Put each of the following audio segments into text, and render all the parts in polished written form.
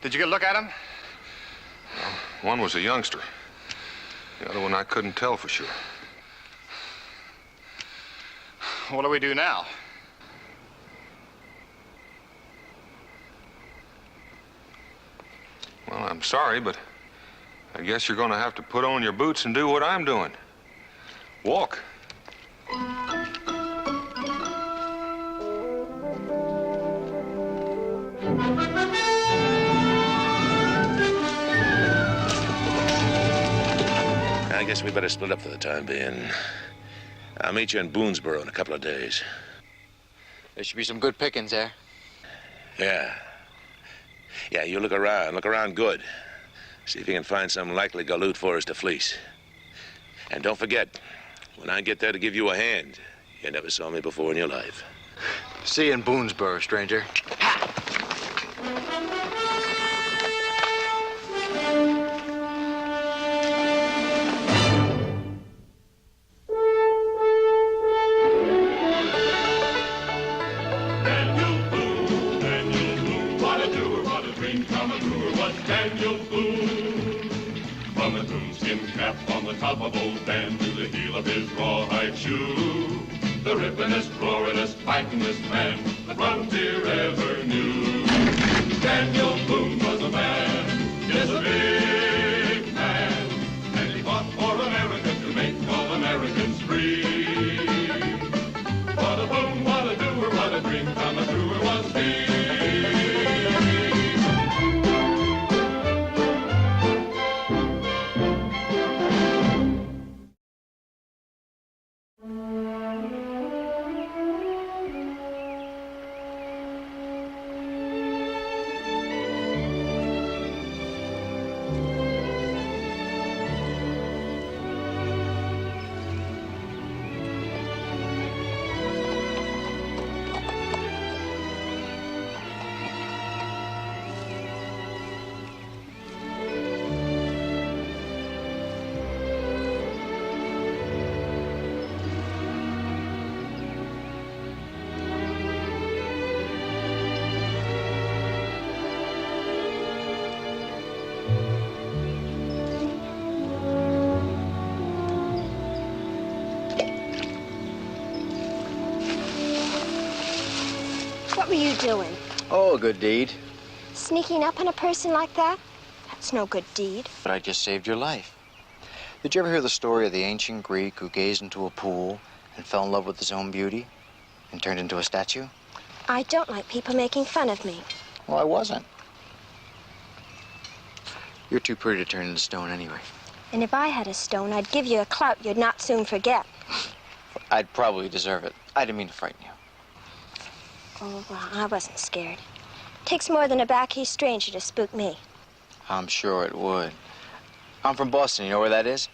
Did you get a look at him? Well, one was a youngster. The other one I couldn't tell for sure. What do we do now? Well, I'm sorry, but I guess you're going to have to put on your boots and do what I'm doing. Walk. I guess we better split up for the time being. I'll meet you in Boonesboro in a couple of days. There should be some good pickings there. Yeah. Yeah, you look around good. See if you can find some likely galoot for us to fleece. And don't forget, when I get there to give you a hand, you never saw me before in your life. See you in Boonesboro, stranger. Top of old Dan to the heel of his rawhide shoe. The rippin'est, roarin'est, fightin'est man the frontier ever knew. Daniel Boone was a man, yes, a big man, and he fought for America to make all Americans free. What a boom, what a doer, what a dream come a truer was he. What were you doing? Oh, a good deed. Sneaking up on a person like that? That's no good deed. But I just saved your life. Did you ever hear the story of the ancient Greek who gazed into a pool and fell in love with his own beauty and turned into a statue? I don't like people making fun of me. Well, I wasn't. You're too pretty to turn into stone anyway. And if I had a stone, I'd give you a clout you'd not soon forget. I'd probably deserve it. I didn't mean to frighten you. Oh, well, I wasn't scared. Takes more than a back-east stranger to spook me. I'm sure it would. I'm from Boston. You know where that is?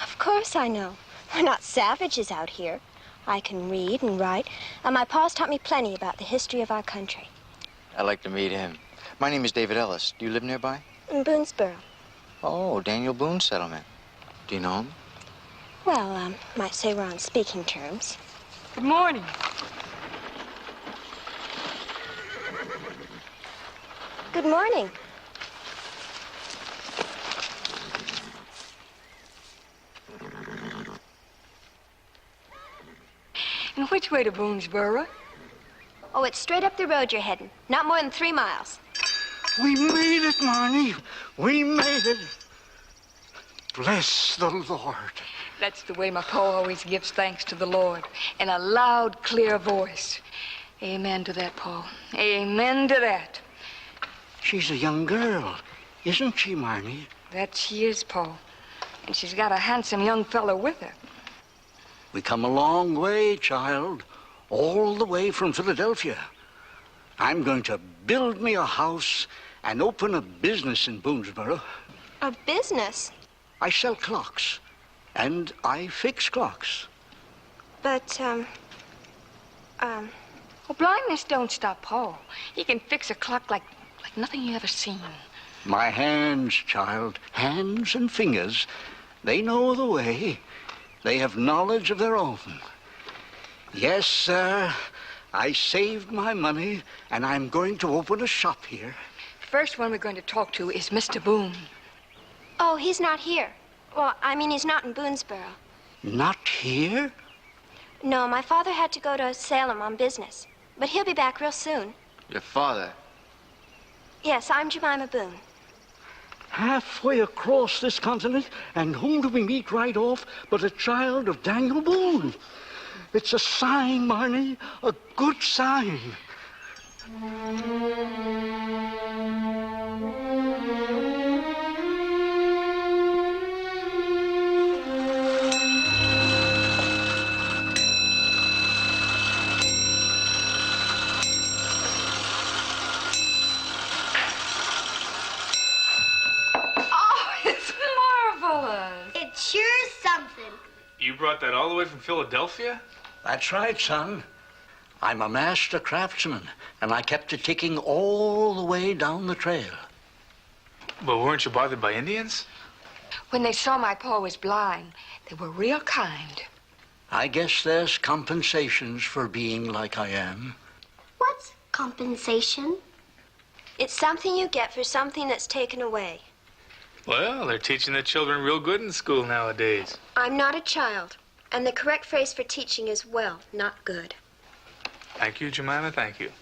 Of course I know. We're not savages out here. I can read and write, and my pa's taught me plenty about the history of our country. I'd like to meet him. My name is David Ellis. Do you live nearby? In Boonesboro. Oh, Daniel Boone's settlement. Do you know him? Well, might say we're on speaking terms. Good morning. Good morning. Which way to Boonesboro? Oh, it's straight up the road you're heading. Not more than 3 miles. We made it, Marnie. We made it. Bless the Lord. That's the way my pa always gives thanks to the Lord, in a loud, clear voice. Amen to that, Pa. Amen to that. She's a young girl, isn't she, Marnie? That she is, Pa. And she's got a handsome young fellow with her. We come a long way, child. All the way from Philadelphia. I'm going to build me a house and open a business in Boonesboro. A business? I sell clocks, and I fix clocks. But, Well, blindness don't stop Pa. He can fix a clock like nothing you ever seen. My hands, child, hands and fingers, they know the way. They have knowledge of their own. Yes, sir, I saved my money, and I'm going to open a shop here. First one we're going to talk to is Mr. Boone. oh, he's not here. Well, I mean, he's not in Boonesboro. Not here? No, my father had to go to Salem on business. But he'll be back real soon. Your father? Yes, I'm Jemima Boone. Halfway across this continent, and whom do we meet right off but a child of Daniel Boone? It's a sign, Marnie, a good sign. It sure is something. You brought that all the way from Philadelphia? That's right, son. I'm a master craftsman, and I kept it ticking all the way down the trail. But weren't you bothered by Indians? When they saw my pa was blind, they were real kind. I guess there's compensations for being like I am. What's compensation? It's something you get for something that's taken away. Well, they're teaching their children real good in school nowadays. I'm not a child, and the correct phrase for teaching is well, not good. Thank you, Jemima, thank you.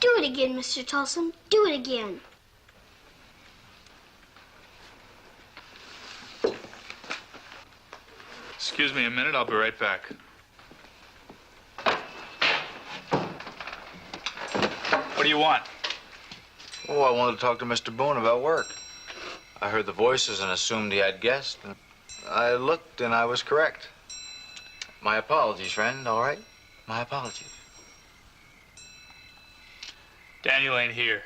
Do it again, Mr. Tulson. Do it again. Excuse me a minute, I'll be right back. What do you want? Oh, I wanted to talk to Mr. Boone about work. I heard the voices and assumed he had guests. I looked and I was correct. My apologies, friend, all right? My apologies. Daniel ain't here.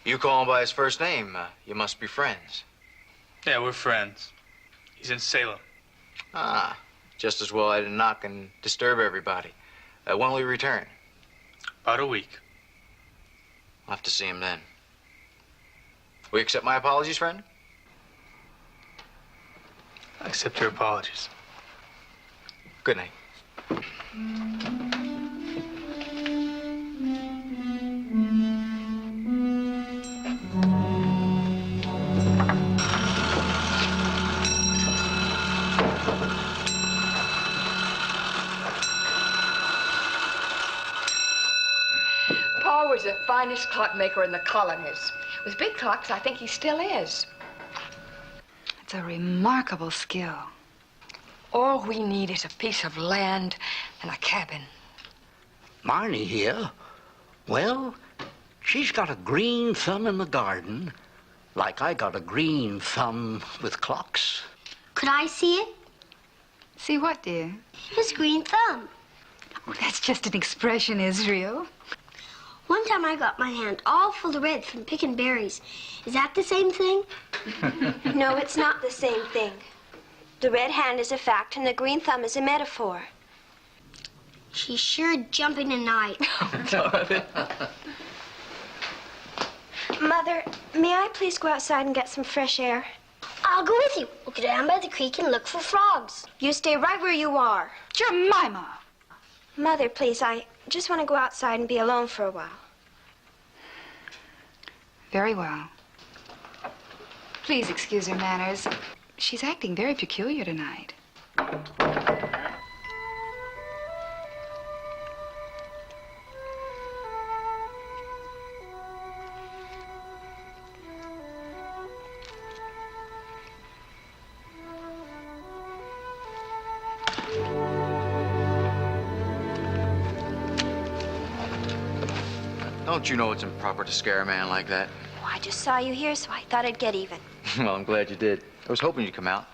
You call him by his first name. You must be friends. Yeah, we're friends. He's in Salem. Ah, just as well I didn't knock and disturb everybody. When will he return? About a week. I'll have to see him then. Will you accept my apologies, friend? I accept your apologies. Good night. Pa was the finest clockmaker in the colonies. With big clocks, I think he still is. It's a remarkable skill. All we need is a piece of land and a cabin. Marnie here? Well, she's got a green thumb in the garden, like I got a green thumb with clocks. Could I see it? See what, dear? His green thumb. Oh, that's just an expression, Israel. One time I got my hand all full of red from picking berries. Is that the same thing? No, it's not the same thing. The red hand is a fact, and the green thumb is a metaphor. She's sure jumping tonight. Mother, may I please go outside and get some fresh air? I'll go with you. We'll go down by the creek and look for frogs. You stay right where you are. Jemima! Mother, please, I just want to go outside and be alone for a while. Very well. Please excuse her manners. She's acting very peculiar tonight. Don't you know it's improper to scare a man like that? Oh, I just saw you here, so I thought I'd get even. Well, I'm glad you did. I was hoping you'd come out.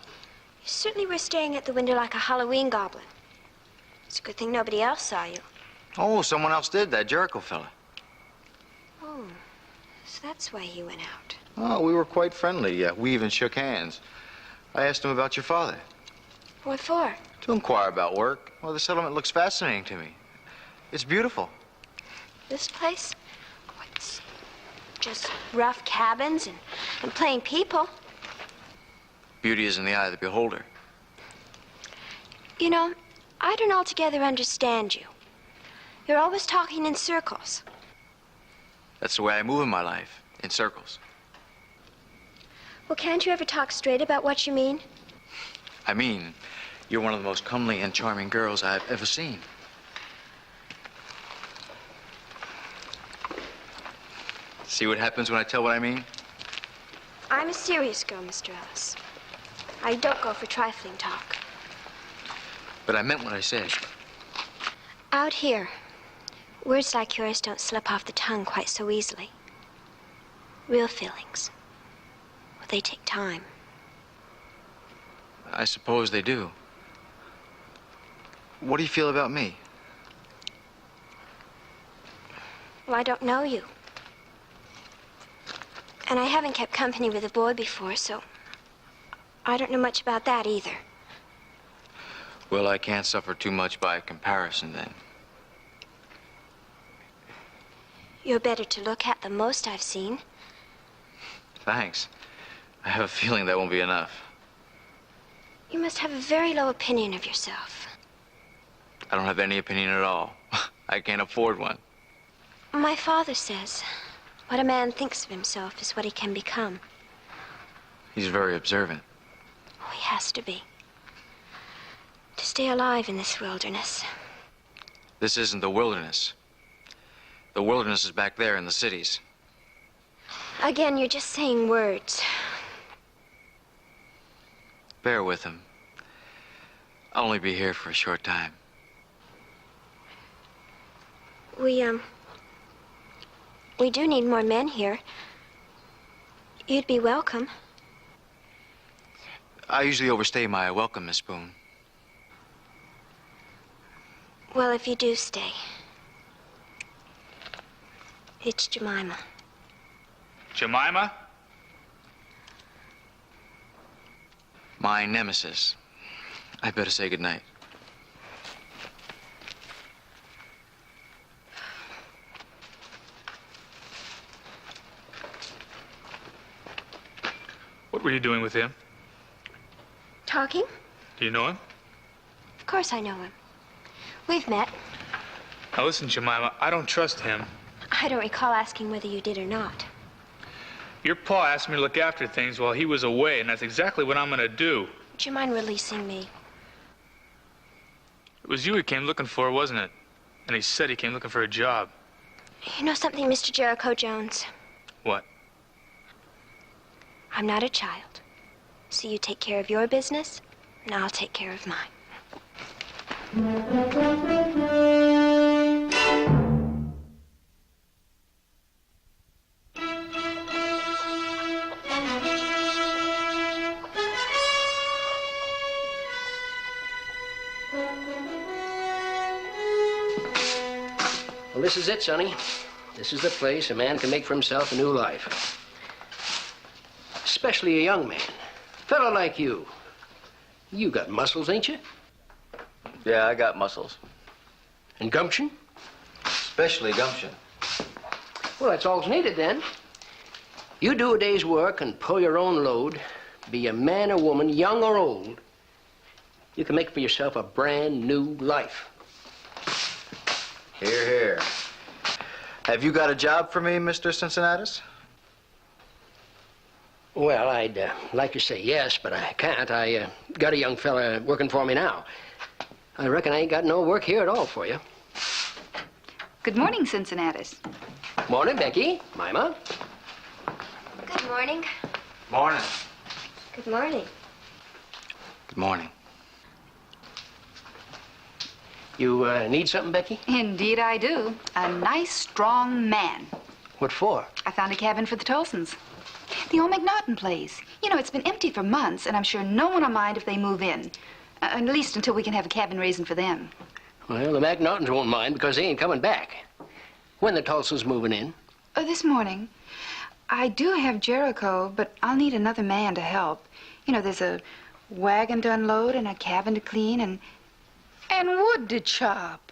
You certainly were staring at the window like a Halloween goblin. It's a good thing nobody else saw you. Oh, someone else did, that Jericho fella. Oh, so that's why he went out. Oh, we were quite friendly. Yeah, we even shook hands. I asked him about your father. What for? To inquire about work. Well, the settlement looks fascinating to me. It's beautiful. This place? Oh, it's just rough cabins and plain people. Beauty is in the eye of the beholder. You know, I don't altogether understand you. You're always talking in circles. That's the way I move in my life, in circles. Well, can't you ever talk straight about what you mean? I mean, you're one of the most comely and charming girls I've ever seen. See what happens when I tell what I mean? I'm a serious girl, Mr. Ellis. I don't go for trifling talk. But I meant what I said. Out here, words like yours don't slip off the tongue quite so easily. Real feelings. Well, they take time. I suppose they do. What do you feel about me? Well, I don't know you. And I haven't kept company with a boy before, so I don't know much about that either. Well, I can't suffer too much by comparison, then. You're better to look at than most I've seen. Thanks. I have a feeling that won't be enough. You must have a very low opinion of yourself. I don't have any opinion at all. I can't afford one. My father says, what a man thinks of himself is what he can become. He's very observant. Oh, he has to be. To stay alive in this wilderness. This isn't the wilderness. The wilderness is back there in the cities. Again, you're just saying words. Bear with him. I'll only be here for a short time. We do need more men here. You'd be welcome. I usually overstay my welcome, Miss Boone. Well, if you do stay, it's Jemima. Jemima? My nemesis. I'd better say goodnight. What were you doing with him? Talking? Do you know him? Of course I know him. We've met. Now listen, Jemima, I don't trust him. I don't recall asking whether you did or not. Your pa asked me to look after things while he was away, and that's exactly what I'm gonna do. Would you mind releasing me? It was you he came looking for, wasn't it? And he said he came looking for a job. You know something, Mr. Jericho Jones? What? I'm not a child. So you take care of your business, and I'll take care of mine. Well, this is it, Sonny. This is the place a man can make for himself a new life. Especially a young man. A fellow like you. You got muscles, ain't you? Yeah, I got muscles. And gumption? Especially gumption. Well, that's all's needed then. You do a day's work and pull your own load, be a man or woman, young or old, you can make for yourself a brand new life. Hear, hear. Have you got a job for me, Mr. Cincinnatus? Well, I'd like to say yes, but I can't. I got a young fella working for me now. I reckon I ain't got no work here at all for you. Good morning, Cincinnatus. Morning, Becky. Mima. Good morning. Morning. Good morning. Good morning. You need something, Becky? Indeed I do. A nice, strong man. What for? I found a cabin for the Tolsons. The old McNaughton place. You know, it's been empty for months, and I'm sure no one will mind if they move in. At least until we can have a cabin raising for them. Well, the McNaughtons won't mind because they ain't coming back. When the Tolsons moving in? This morning. I do have Jericho, but I'll need another man to help. You know, there's a wagon to unload and a cabin to clean and wood to chop.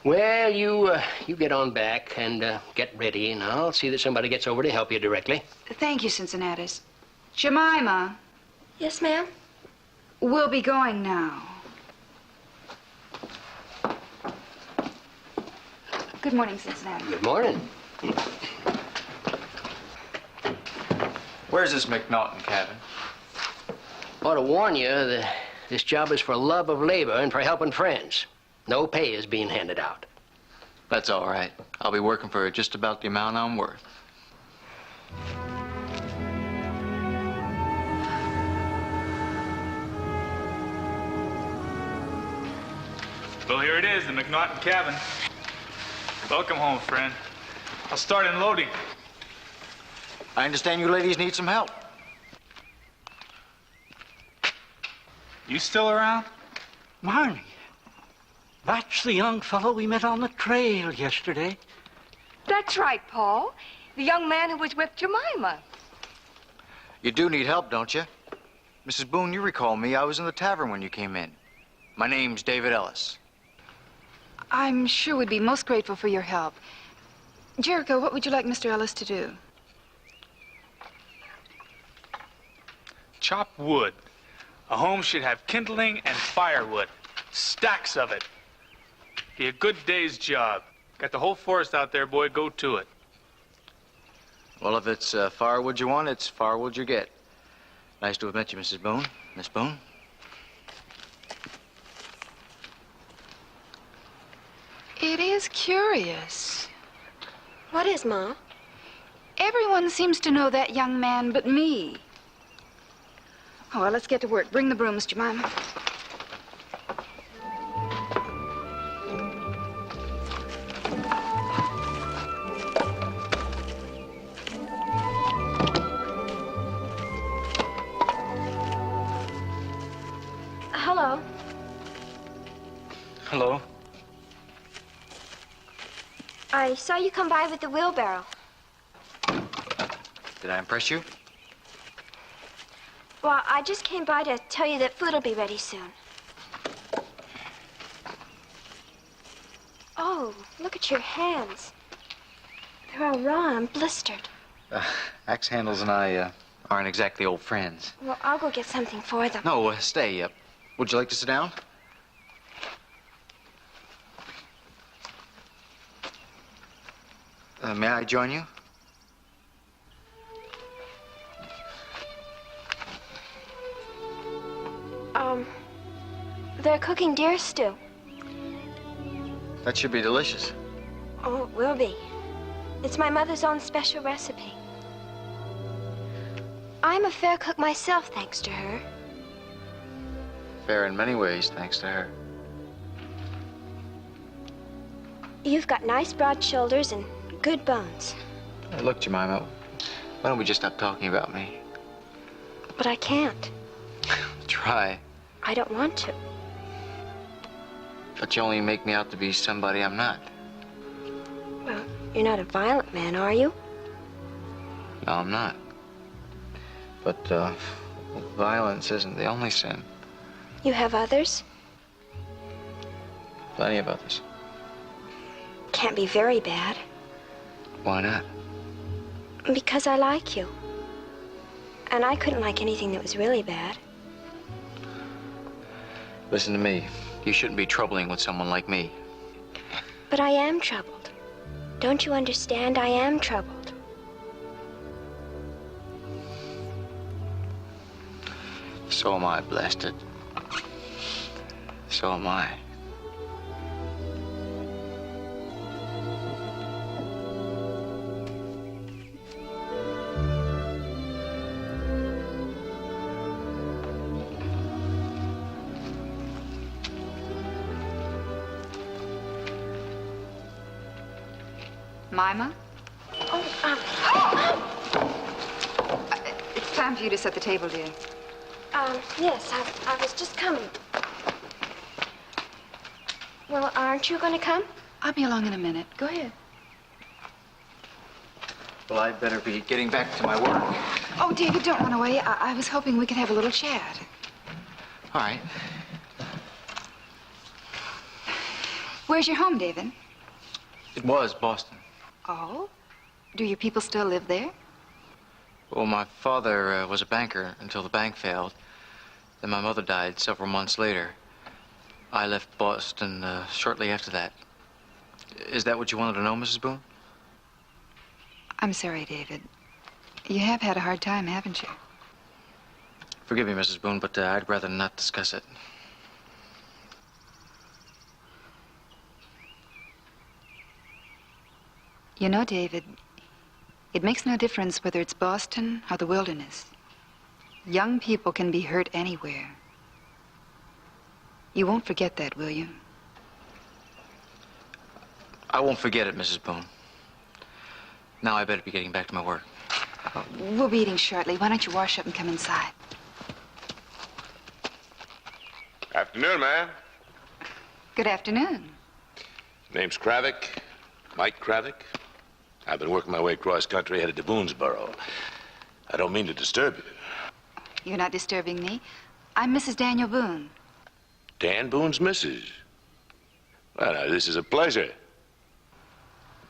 Well, you get on back and get ready, and I'll see that somebody gets over to help you directly. Thank you, Cincinnatus. Jemima. Yes, ma'am? We'll be going now. Good morning, Cincinnati. Good morning. Where's this McNaughton cabin? Ought to warn you that this job is for love of labor and for helping friends. No pay is being handed out. That's all right. I'll be working for just about the amount I'm worth. Well, here it is, the McNaughton cabin. Welcome home, friend. I'll start unloading. I understand you ladies need some help. You still around? Marnie, that's the young fellow we met on the trail yesterday. That's right, Paul. The young man who was with Jemima. You do need help, don't you? Mrs. Boone, you recall me. I was in the tavern when you came in. My name's David Ellis. I'm sure we'd be most grateful for your help. Jericho, what would you like Mr. Ellis to do? Chop wood. A home should have kindling and firewood. Stacks of it. Be a good day's job. Got the whole forest out there, boy. Go to it. Well, if it's firewood you want, it's firewood you get. Nice to have met you, Mrs. Boone. Miss Boone? It is curious. What is, Ma? Everyone seems to know that young man but me. Oh, well, let's get to work. Bring the brooms, Jemima. Hello. Hello. I saw you come by with the wheelbarrow. Did I impress you? Well, I just came by to tell you that food will be ready soon. Oh, look at your hands. They're all raw and blistered. Axe Handles and I aren't exactly old friends. Well, I'll go get something for them. No, stay. Would you like to sit down? May I join you? They're cooking deer stew. That should be delicious. Oh, it will be. It's my mother's own special recipe. I'm a fair cook myself, thanks to her. Fair in many ways, thanks to her. You've got nice broad shoulders and good bones. Hey, look, Jemima, why don't we just stop talking about me? But I can't. Try. I don't want to. But you only make me out to be somebody I'm not. Well, you're not a violent man, are you? No, I'm not. But, violence isn't the only sin. You have others? Plenty of others. Can't be very bad. Why not? Because I like you. And I couldn't like anything that was really bad. Listen to me. You shouldn't be troubling with someone like me. But I am troubled. Don't you understand? I am troubled. So am I, blasted. So am I. Mima? Oh, It's time for you to set the table, dear. Yes, I was just coming. Well, aren't you going to come? I'll be along in a minute. Go ahead. Well, I'd better be getting back to my work. Oh, David, don't run away. I was hoping we could have a little chat. All right. Where's your home, David? It was Boston. Oh? Do your people still live there? Well, my father was a banker until the bank failed. Then my mother died several months later. I left Boston shortly after that. Is that what you wanted to know, Mrs. Boone? I'm sorry, David. You have had a hard time, haven't you? Forgive me, Mrs. Boone, but I'd rather not discuss it. You know, David, it makes no difference whether it's Boston or the wilderness. Young people can be hurt anywhere. You won't forget that, will you? I won't forget it, Mrs. Boone. Now I better be getting back to my work. We'll be eating shortly. Why don't you wash up and come inside? Afternoon, ma'am. Good afternoon. Name's Kravick, Mike Kravick. I've been working my way across country headed to Boonesboro. I don't mean to disturb you. You're not disturbing me. I'm Mrs. Daniel Boone. Dan Boone's missus. Well, now, this is a pleasure.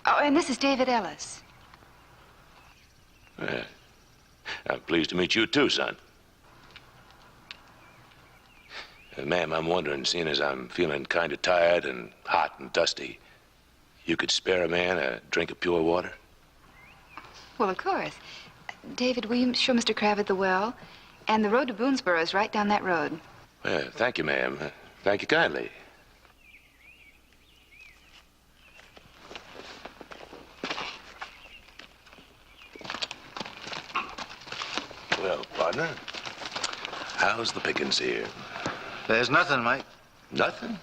Oh, and this is David Ellis. Yeah. I'm pleased to meet you, too, son. Ma'am, I'm wondering, seeing as I'm feeling kind of tired and hot and dusty, you could spare a man a drink of pure water? Well, of course. David, will you show Mr. Kravitt the well? And the road to Boonesboro is right down that road. Well, thank you, ma'am. Thank you kindly. Well, partner, how's the pickings here? There's nothing, Mike. Nothing?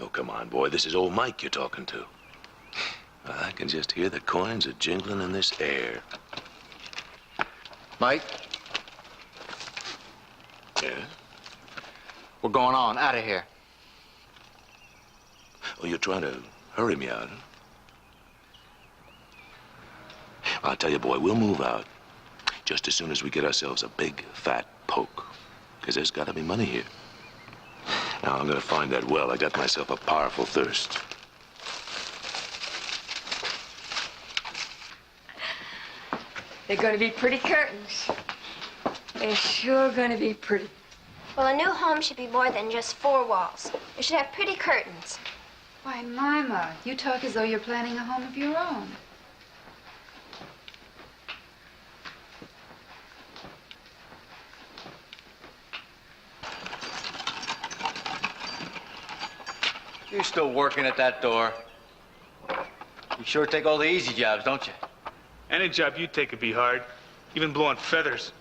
Oh, come on, boy. This is old Mike you're talking to. I can just hear the coins a jingling in this air. Mike, Yeah? we're going on. Out of here. Oh, you're trying to hurry me out, huh? I'll tell you, boy, we'll move out just as soon as we get ourselves a big, fat poke. Because there's got to be money here. Now, I'm going to find that well. I got myself a powerful thirst. They're going to be pretty curtains. They're sure going to be pretty. Well, a new home should be more than just 4 walls. It should have pretty curtains. Why, Mima, you talk as though you're planning a home of your own. You're still working at that door. You sure take all the easy jobs, don't you? Any job you take would be hard, even blowing feathers.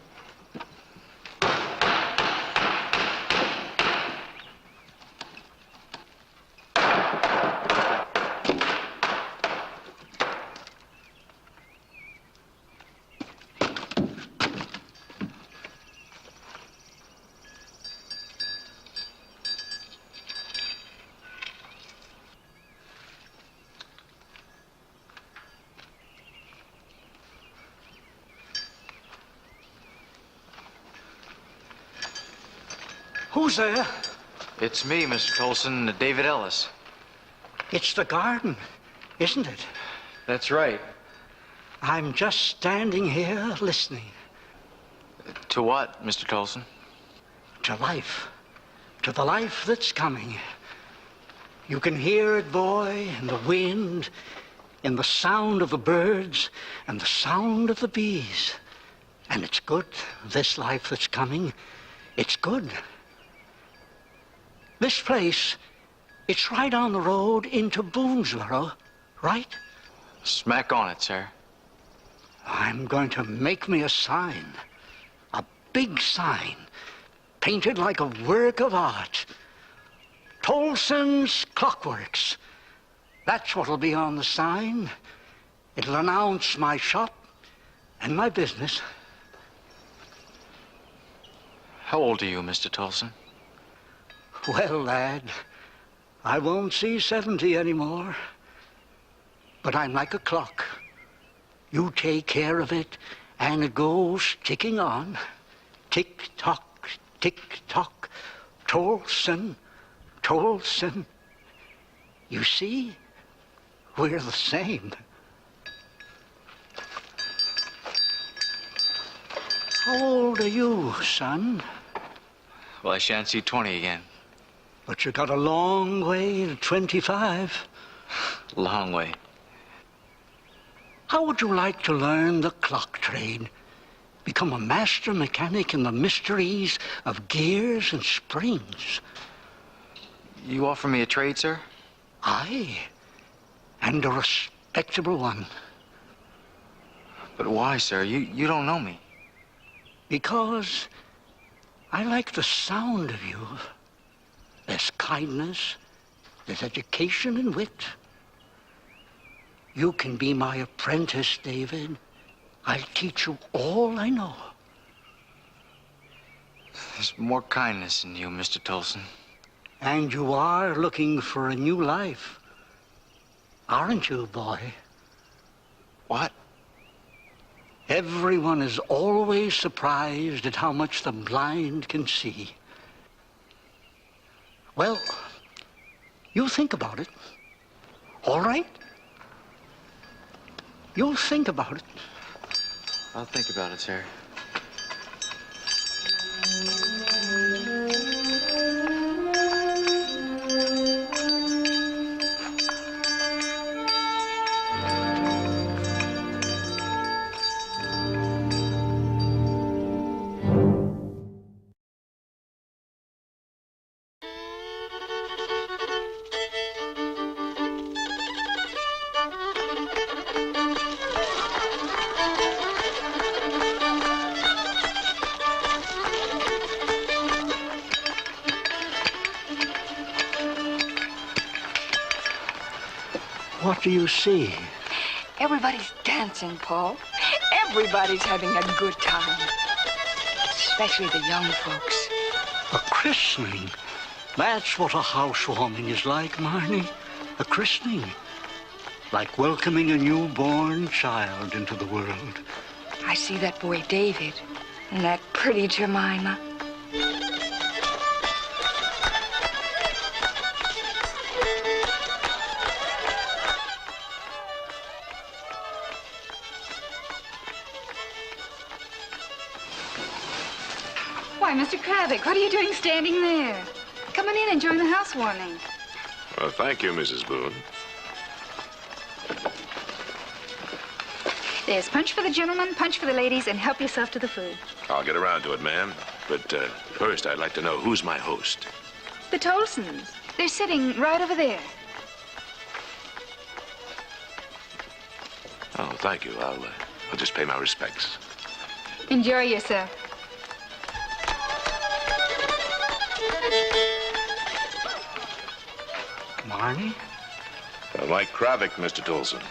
Who's there? It's me, Mr. Colson, David Ellis. It's the garden, isn't it? That's right. I'm just standing here listening. To what, Mr. Colson? To life. To the life that's coming. You can hear it, boy, in the wind, in the sound of the birds, and the sound of the bees. And it's good, this life that's coming. It's good. This place, it's right on the road into Boonesboro, right? Smack on it, sir. I'm going to make me a sign. A big sign. Painted like a work of art. Tolson's Clockworks. That's what'll be on the sign. It'll announce my shop and my business. How old are you, Mr. Tolson? Well, lad, I won't see 70 anymore. But I'm like a clock. You take care of it, and it goes ticking on. Tick-tock, tick-tock. Tolson, Tolson. You see, we're the same. How old are you, son? Well, I shan't see 20 again. But you got a long way to 25. Long way. How would you like to learn the clock trade? Become a master mechanic in the mysteries of gears and springs? You offer me a trade, sir? Aye, and a respectable one. But why, sir? You don't know me. Because I like the sound of you. There's kindness, there's education and wit. You can be my apprentice, David. I'll teach you all I know. There's more kindness in you, Mr. Tolson. And you are looking for a new life, aren't you, boy? What? Everyone is always surprised at how much the blind can see. Well, you think about it. All right? You'll think about it. I'll think about it, sir. What do you see? Everybody's dancing, Paul. Everybody's having a good time. Especially the young folks. A christening. That's what a housewarming is like, Marnie. A christening. Like welcoming a newborn child into the world. I see that boy David and that pretty Jemima. Why, Mr. Kravick, what are you doing standing there? Come on in and join the housewarming. Well, thank you, Mrs. Boone. There's punch for the gentlemen, punch for the ladies, and help yourself to the food. I'll get around to it, ma'am. But first, I'd like to know who's my host. The Tolsons. They're sitting right over there. Oh, thank you. I'll just pay my respects. Enjoy yourself. Marnie? Mike Kravick, Mr. Tolson.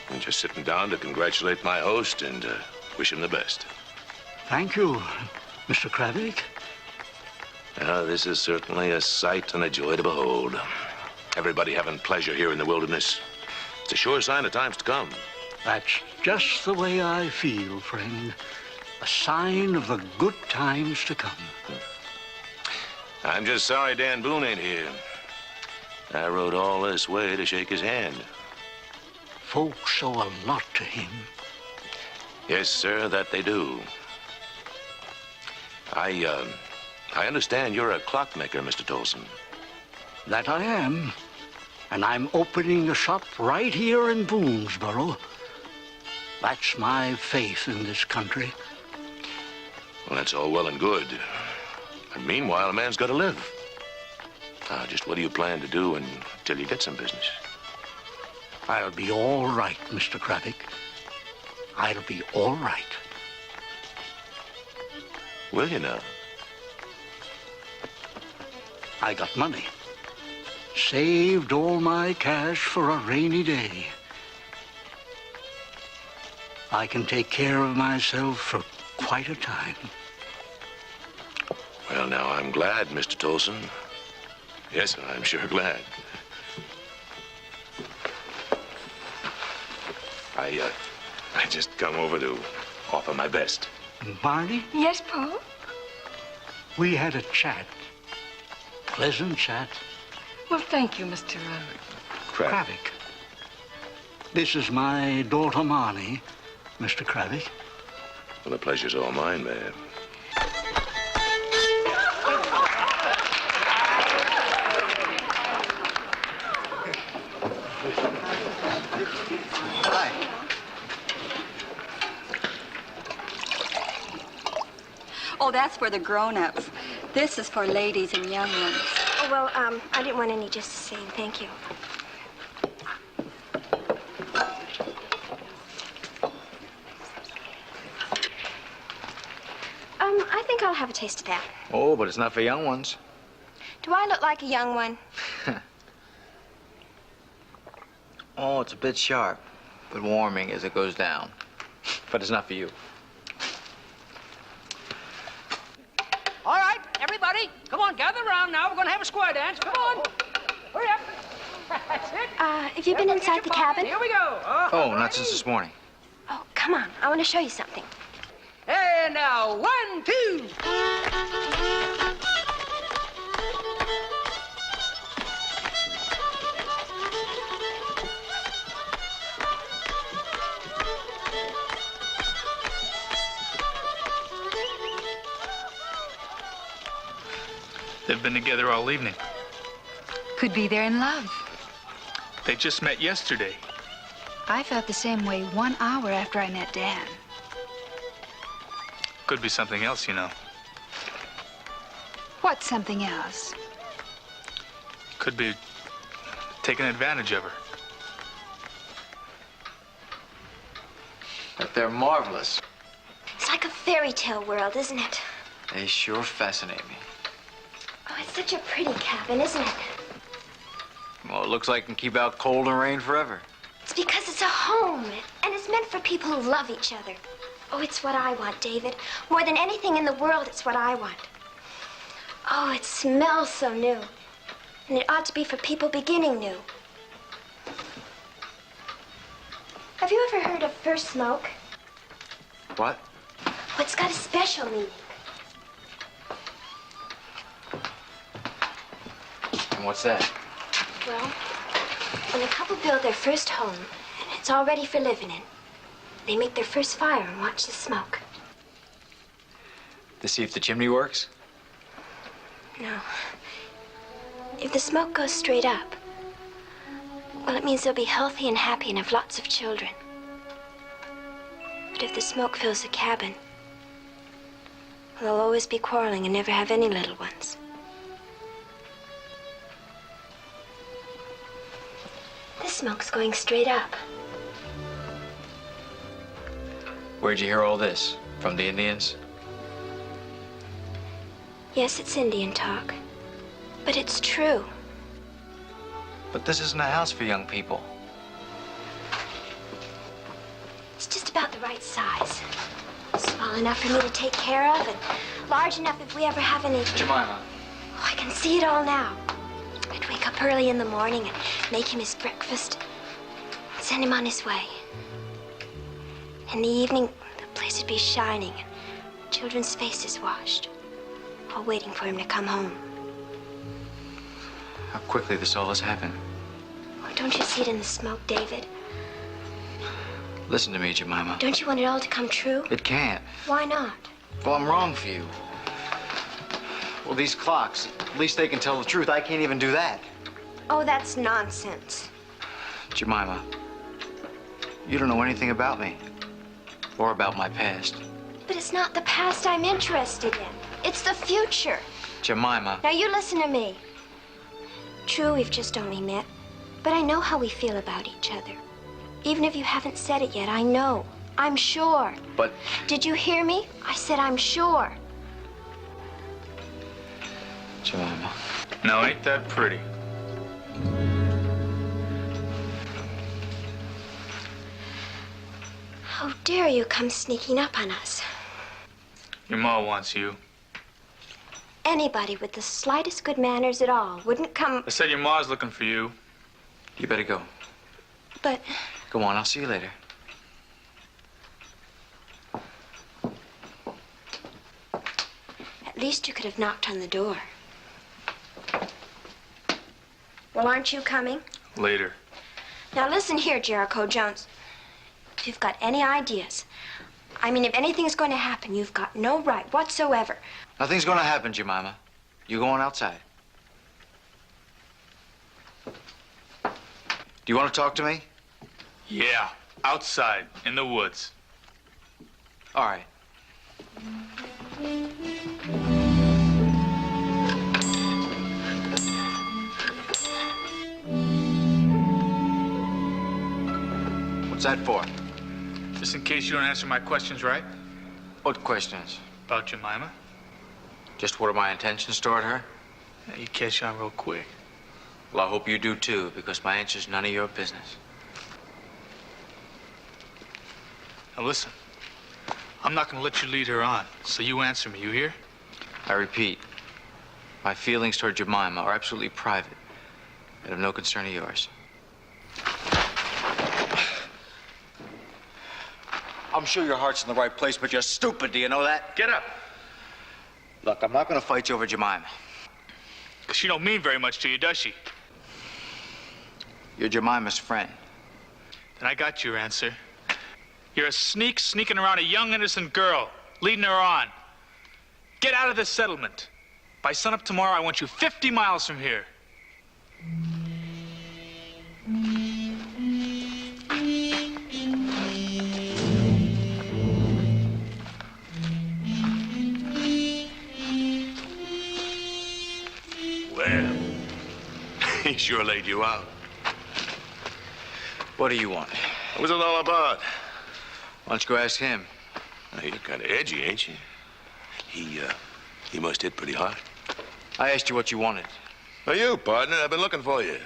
I'm just sitting down to congratulate my host and wish him the best. Thank you, Mr. Kravick. This is certainly a sight and a joy to behold. Everybody having pleasure here in the wilderness. It's a sure sign of times to come. That's just the way I feel, friend. A sign of the good times to come. I'm just sorry Dan Boone ain't here. I rode all this way to shake his hand. Folks owe a lot to him. Yes, sir, that they do. I understand you're a clockmaker, Mr. Tolson. That I am. And I'm opening a shop right here in Boonesboro. That's my faith in this country. Well, that's all well and good. And meanwhile, a man's got to live. Just what do you plan to do until you get some business? I'll be all right, Mr. Kravick. I'll be all right. Will you now? I got money. Saved all my cash for a rainy day. I can take care of myself for quite a time. Well, now, I'm glad, Mr. Tolson. Yes, I'm sure glad. I just come over to offer my best. Barney, Yes, Paul? we had a chat. Pleasant chat. Well, thank you, Mr. Kravick. This is my daughter, Marnie, Mr. Kravick. Well, the pleasure's all mine, ma'am. Oh, that's for the grown-ups. This is for ladies and young ones. Oh, well, I didn't want any just the same. Thank you. I think I'll have a taste of that. Oh, but it's not for young ones. Do I look like a young one? Oh, it's a bit sharp, but warming as it goes down. But it's not for you. All right, everybody, come on, gather around now. We're going to have a square dance. Come on. Hurry up. That's it. Have you been inside the cabin? Here we go. Oh, not since this morning. Oh, come on. I want to show you something. And now, 1, 2. They've been together all evening. Could be they're in love. They just met yesterday. I felt the same way 1 hour after I met Dan. Could be something else, you know. What's something else? Could be taking advantage of her. But they're marvelous. It's like a fairy tale world, isn't it? They sure fascinate me. Oh, it's such a pretty cabin, isn't it? Well, it looks like it can keep out cold and rain forever. It's because it's a home, and it's meant for people who love each other. Oh, it's what I want, David. More than anything in the world, it's what I want. Oh, it smells so new. And it ought to be for people beginning new. Have you ever heard of first smoke? What? Oh, it's got a special meaning. And what's that? Well, when a couple build their first home, and it's all ready for living in, they make their first fire and watch the smoke. To see if the chimney works? No. If the smoke goes straight up, well, it means they'll be healthy and happy and have lots of children. But if the smoke fills the cabin, well, they'll always be quarreling and never have any little ones. This smoke's going straight up. Where'd you hear all this? From the Indians? Yes, it's Indian talk, but it's true. But this isn't a house for young people. It's just about the right size. Small enough for me to take care of, and large enough if we ever have any... Jemima. Oh, I can see it all now. I'd wake up early in the morning and make him his breakfast, and send him on his way. In the evening, the place would be shining, and children's faces washed, all waiting for him to come home. How quickly this all has happened. Oh, don't you see it in the smoke, David? Listen to me, Jemima. Don't you want it all to come true? It can't. Why not? Well, I'm wrong for you. Well, these clocks, at least they can tell the truth. I can't even do that. Oh, that's nonsense. Jemima, you don't know anything about me or about my past. But it's not the past I'm interested in. It's the future. Jemima. Now, you listen to me. True, we've just only met, but I know how we feel about each other. Even if you haven't said it yet, I know. I'm sure. But... Did you hear me? I said I'm sure. Jemima. Now, ain't that pretty? How dare you come sneaking up on us? Your ma wants you. Anybody with the slightest good manners at all wouldn't come... I said your ma's looking for you. You better go. But... Go on, I'll see you later. At least you could have knocked on the door. Well, aren't you coming? Later. Now listen here, Jericho Jones. If you've got any ideas, I mean, if anything's going to happen, you've got no right whatsoever. Nothing's going to happen, Jemima. You go on outside. Do you want to talk to me? Yeah, outside, in the woods. All right. What's that for? Just in case you don't answer my questions right. What questions? About Jemima. Just what are my intentions toward her? Yeah, you catch on real quick. Well, I hope you do too, because my answer's none of your business. Now listen, I'm not gonna let you lead her on, so you answer me, you hear? I repeat, my feelings toward Jemima are absolutely private and of no concern of yours. I'm sure your heart's in the right place, but you're stupid, do you know that? Get up. Look, I'm not gonna fight you over Jemima. She don't mean very much to you, does she? You're Jemima's friend. Then I got your answer. You're a sneak sneaking around a young, innocent girl, leading her on. Get out of this settlement. By sunup tomorrow, I want you 50 miles from here. Well, he sure laid you out. What do you want? What was it all about? Why don't you go ask him? Now, you're kind of edgy, ain't you? He must hit pretty hard. I asked you what you wanted. Now, you, partner, I've been looking for you.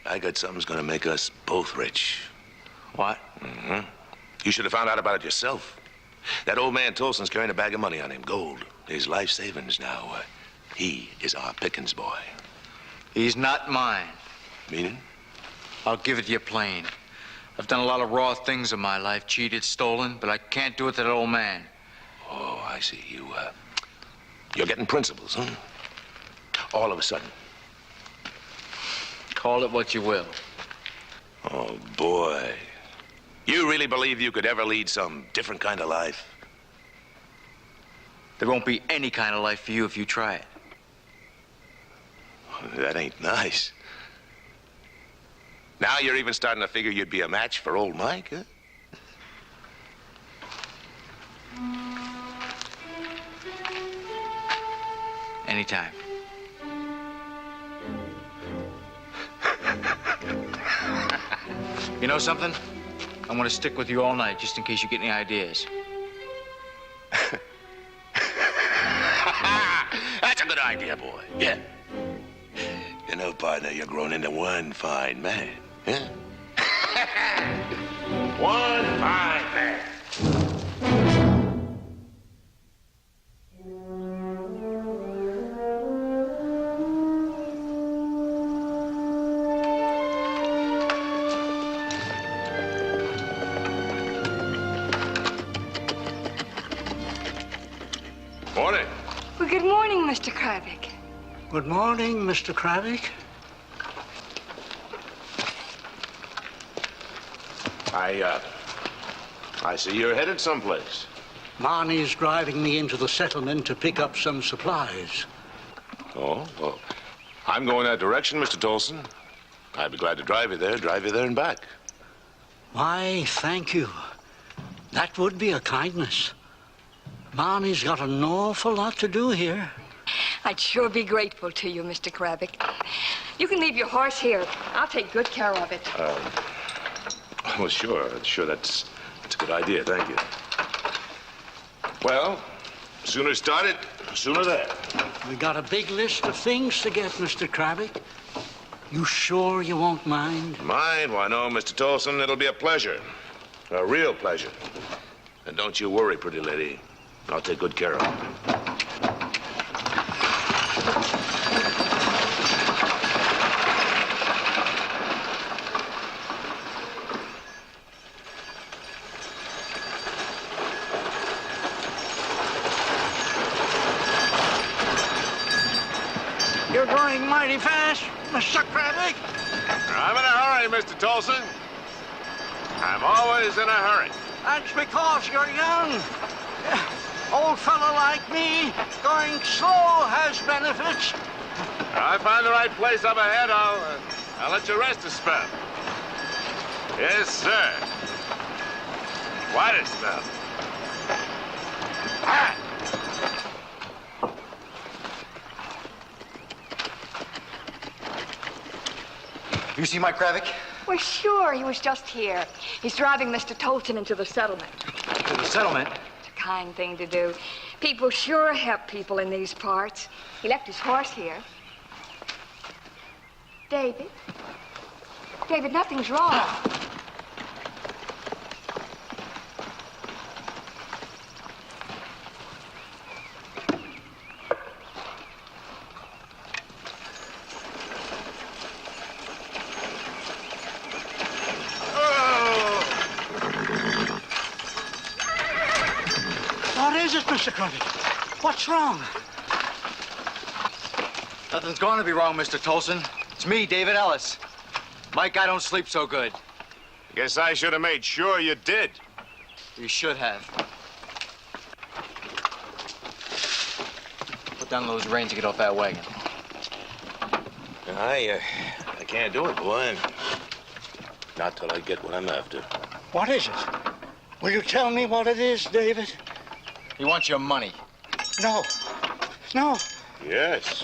I got something's gonna make us both rich. What? Mm-hmm. You should have found out about it yourself. That old man Tolson's carrying a bag of money on him, gold. His life savings now. He is our Pickens boy. He's not mine. Meaning? I'll give it to you plain. I've done a lot of raw things in my life, cheated, stolen, but I can't do it to that old man. Oh, I see. You're getting principles, huh? All of a sudden. Call it what you will. Oh, boy. You really believe you could ever lead some different kind of life? There won't be any kind of life for you if you try it. That ain't nice. Now you're even starting to figure you'd be a match for old Mike, huh? Anytime. You know something? I'm gonna stick with you all night, just in case you get any ideas. That's a good idea, boy. Yeah. You know, partner, you're growing into one fine man, huh? One fine man. Morning. Well, good morning, Mr. Kravik. Good morning, Mr. Kravik. I see you're headed someplace. Marnie's driving me into the settlement to pick up some supplies. Oh, well, I'm going that direction, Mr. Tolson. I'd be glad to drive you there and back. Why, thank you. That would be a kindness. Marnie's got an awful lot to do here. I'd sure be grateful to you, Mr. Kravik. You can leave your horse here. I'll take good care of it. Well, sure, that's a good idea, thank you. Well, sooner started, sooner there. We got a big list of things to get, Mr. Kravik. You sure you won't mind? Mind? Why, no, Mr. Tolson, it'll be a pleasure. A real pleasure. And don't you worry, pretty lady. I'll take good care of her. You're going mighty fast, Mr. Kravik. I'm in a hurry, Mr. Tolson. I'm always in a hurry. That's because you're young. Old fella like me, going slow has benefits. I find the right place up ahead, I'll let you rest a spell. Yes, sir. Quite a spell. Ah! You see Mike Kravik? Well, sure, he was just here. He's driving Mr. Tolson into the settlement. To the settlement? It's a kind thing to do. People sure help people in these parts. He left his horse here. David? David, nothing's wrong. What is it, Mr. Kravik? What's wrong? Nothing's going to be wrong, Mr. Tolson. It's me, David Ellis. Mike, I don't sleep so good. Guess I should have made sure you did. You should have. Put down those reins to get off that wagon. I can't do it, boy. Not till I get what I'm after. What is it? Will you tell me what it is, David? He wants your money. No. No. Yes.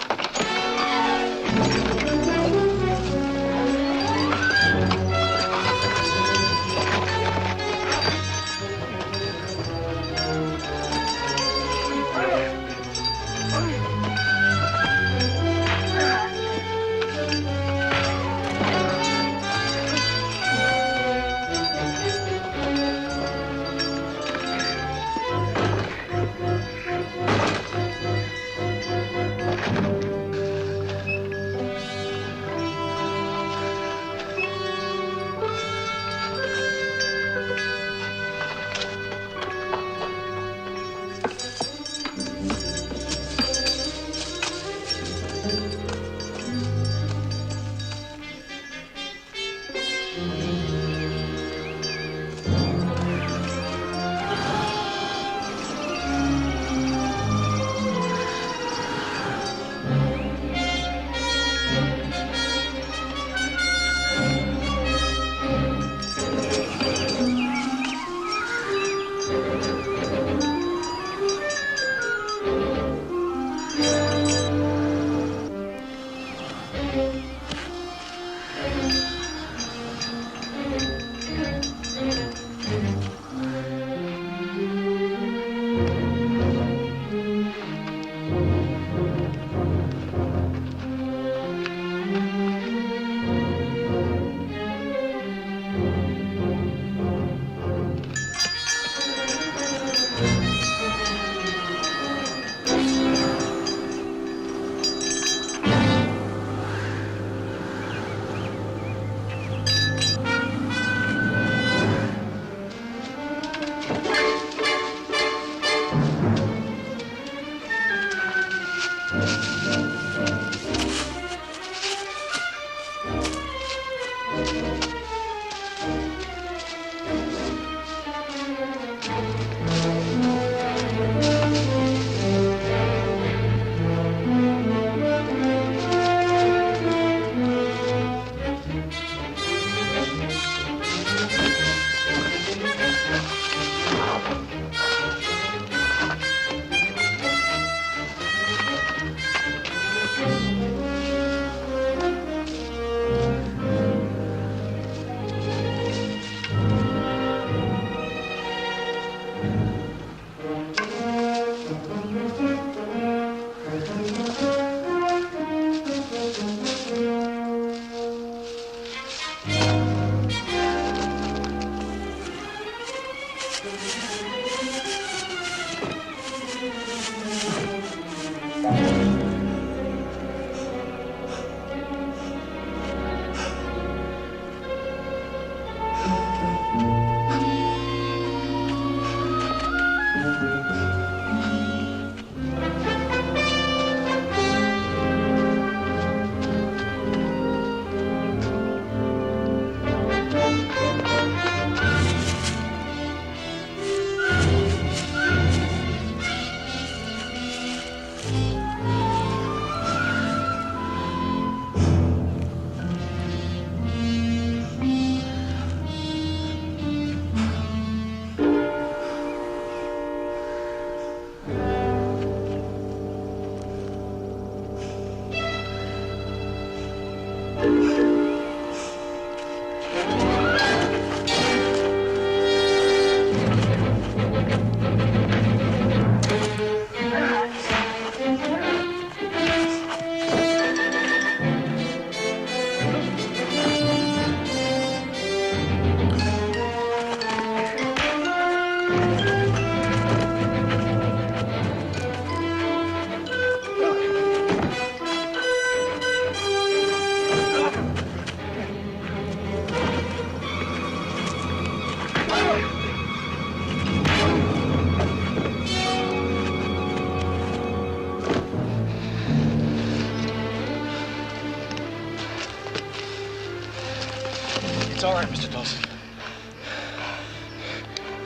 It's all right, Mr. Dawson.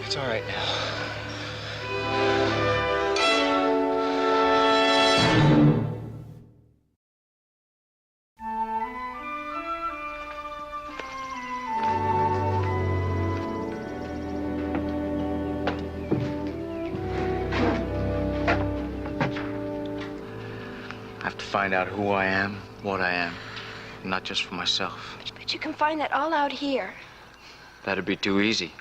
It's all right now. I have to find out who I am, what I am, not just for myself. But you can find that all out here. That'd be too easy.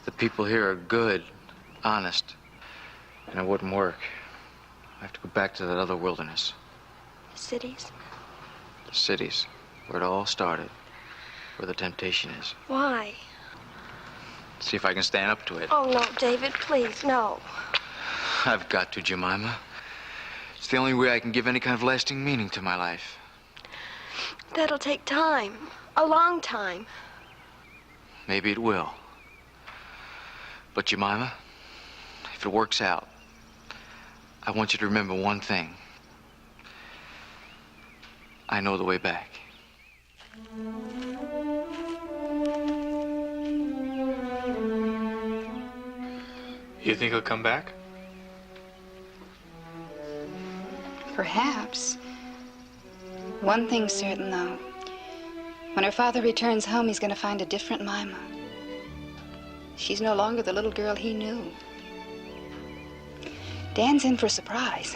The people here are good, honest, and it wouldn't work. I have to go back to that other wilderness. The cities? The cities, where it all started, where the temptation is. Why? See if I can stand up to it. Oh, no, David, please, no. I've got to, Jemima. It's the only way I can give any kind of lasting meaning to my life. That'll take time. A long time. Maybe it will. But Jemima, if it works out, I want you to remember one thing. I know the way back. You think he'll come back? Perhaps. One thing's certain, though. When her father returns home, he's going to find a different Mima. She's no longer the little girl he knew. Dan's in for a surprise.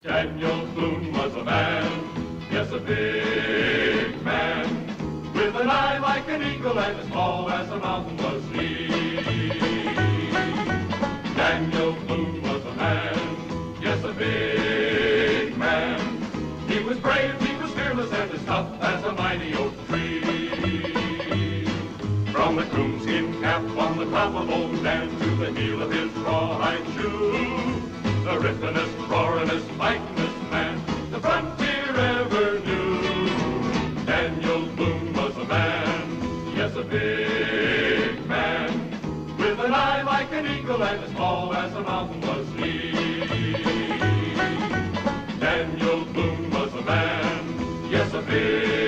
Daniel Boone was a man, yes, a big man, with an eye like an eagle and as tall as a mountain was he. Daniel Boone was a man, yes, a big man. He was brave, he was fearless, and as tough as a mighty oak tree. From the coonskin cap on the top of old Dan to the heel of his rawhide shoe, the rippenest, roaringest, fightingest man the frontier ever knew. Daniel Boone was a man, yes, a big man, with an eye like an eagle and as tall as a mountain was he. Daniel Boone was a man, yes, a big